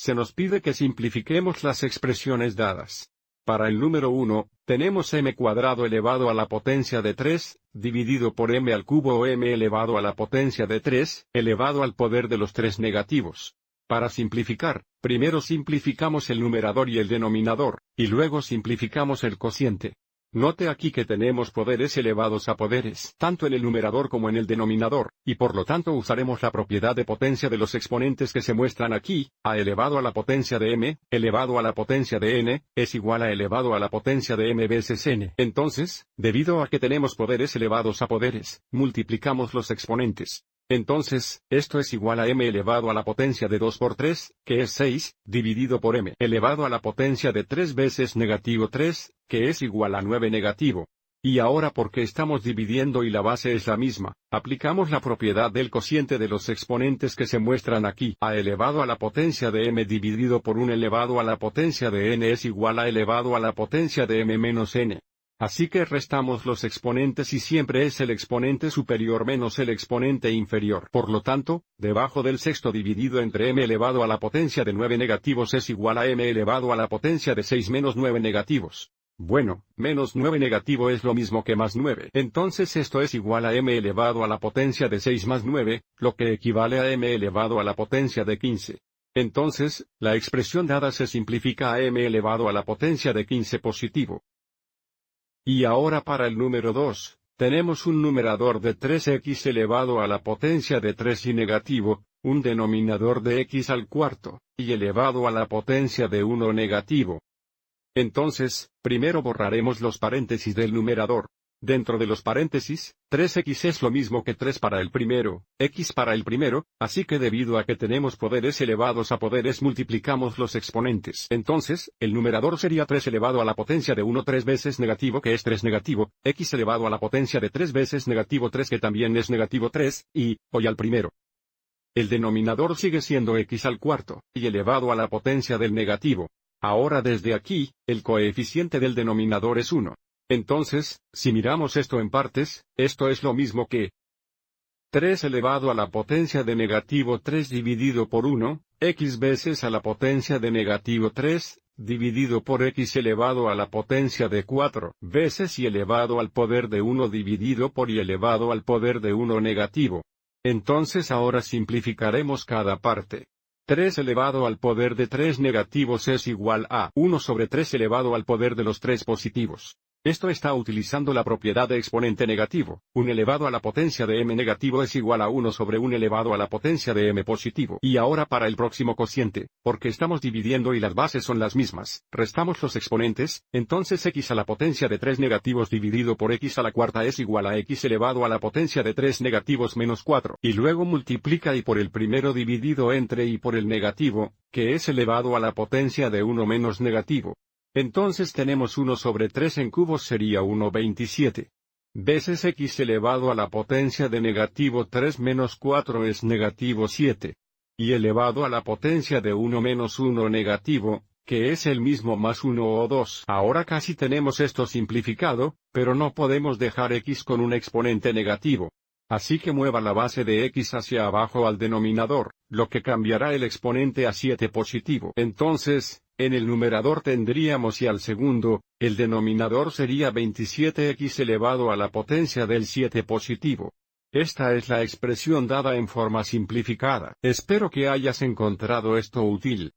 se nos pide que simplifiquemos las expresiones dadas. Para el número 1, tenemos m cuadrado elevado a la potencia de 3, dividido por m al cubo o m elevado a la potencia de 3, elevado al poder de los 3 negativos. Para simplificar, primero simplificamos el numerador y el denominador, y luego simplificamos el cociente. Note aquí que tenemos poderes elevados a poderes, tanto en el numerador como en el denominador, y por lo tanto usaremos la propiedad de potencia de los exponentes que se muestran aquí, a elevado a la potencia de m, elevado a la potencia de n, es igual a elevado a la potencia de m veces n. Entonces, debido a que tenemos poderes elevados a poderes, multiplicamos los exponentes. Entonces, esto es igual a m elevado a la potencia de 2 por 3, que es 6, dividido por m elevado a la potencia de 3 veces negativo 3, que es igual a 9 negativo. Y ahora porque estamos dividiendo y la base es la misma, aplicamos la propiedad del cociente de los exponentes que se muestran aquí. A elevado a la potencia de m dividido por 1 elevado a la potencia de n es igual a elevado a la potencia de m menos n. Así que restamos los exponentes y siempre es el exponente superior menos el exponente inferior. Por lo tanto, debajo del sexto dividido entre m elevado a la potencia de 9 negativos es igual a m elevado a la potencia de 6 menos 9 negativos. Bueno, menos 9 negativo es lo mismo que más 9. Entonces esto es igual a m elevado a la potencia de 6 más 9, lo que equivale a m elevado a la potencia de 15. Entonces, la expresión dada se simplifica a m elevado a la potencia de 15 positivo. Y ahora para el número 2, tenemos un numerador de 3x elevado a la potencia de 3 y negativo, un denominador de x al cuarto, y elevado a la potencia de 1 negativo. Entonces, primero borraremos los paréntesis del numerador. Dentro de los paréntesis, 3x es lo mismo que 3 para el primero, x para el primero, así que debido a que tenemos poderes elevados a poderes multiplicamos los exponentes. Entonces, el numerador sería 3 elevado a la potencia de 1 3 veces negativo que es 3 negativo, x elevado a la potencia de 3 veces negativo 3 que también es negativo 3, y, hoy al primero. El denominador sigue siendo x al cuarto, y elevado a la potencia del negativo. Ahora desde aquí, el coeficiente del denominador es 1. Entonces, si miramos esto en partes, esto es lo mismo que 3 elevado a la potencia de negativo 3 dividido por 1, x veces a la potencia de negativo 3, dividido por x elevado a la potencia de 4 veces y elevado al poder de 1 dividido por y elevado al poder de 1 negativo. Entonces ahora simplificaremos cada parte. 3 elevado al poder de 3 negativos es igual a 1 sobre 3 elevado al poder de los 3 positivos. Esto está utilizando la propiedad de exponente negativo. 1 elevado a la potencia de m negativo es igual a 1 sobre 1 elevado a la potencia de m positivo. Y ahora para el próximo cociente, porque estamos dividiendo y las bases son las mismas, restamos los exponentes, entonces x a la potencia de 3 negativos dividido por x a la cuarta es igual a x elevado a la potencia de 3 negativos menos 4. Y luego multiplica y por el primero dividido entre y por el negativo, que es elevado a la potencia de 1 menos negativo. Entonces tenemos 1 sobre 3 en cubos sería 1/27. Veces x elevado a la potencia de negativo 3 menos 4 es negativo 7. Y elevado a la potencia de 1 menos 1 negativo, que es el mismo más 1 o 2. Ahora casi tenemos esto simplificado, pero no podemos dejar x con un exponente negativo. Así que mueva la base de x hacia abajo al denominador, lo que cambiará el exponente a 7 positivo. Entonces, en el numerador tendríamos y al segundo, el denominador sería 27x elevado a la potencia del 7 positivo. Esta es la expresión dada en forma simplificada. Espero que hayas encontrado esto útil.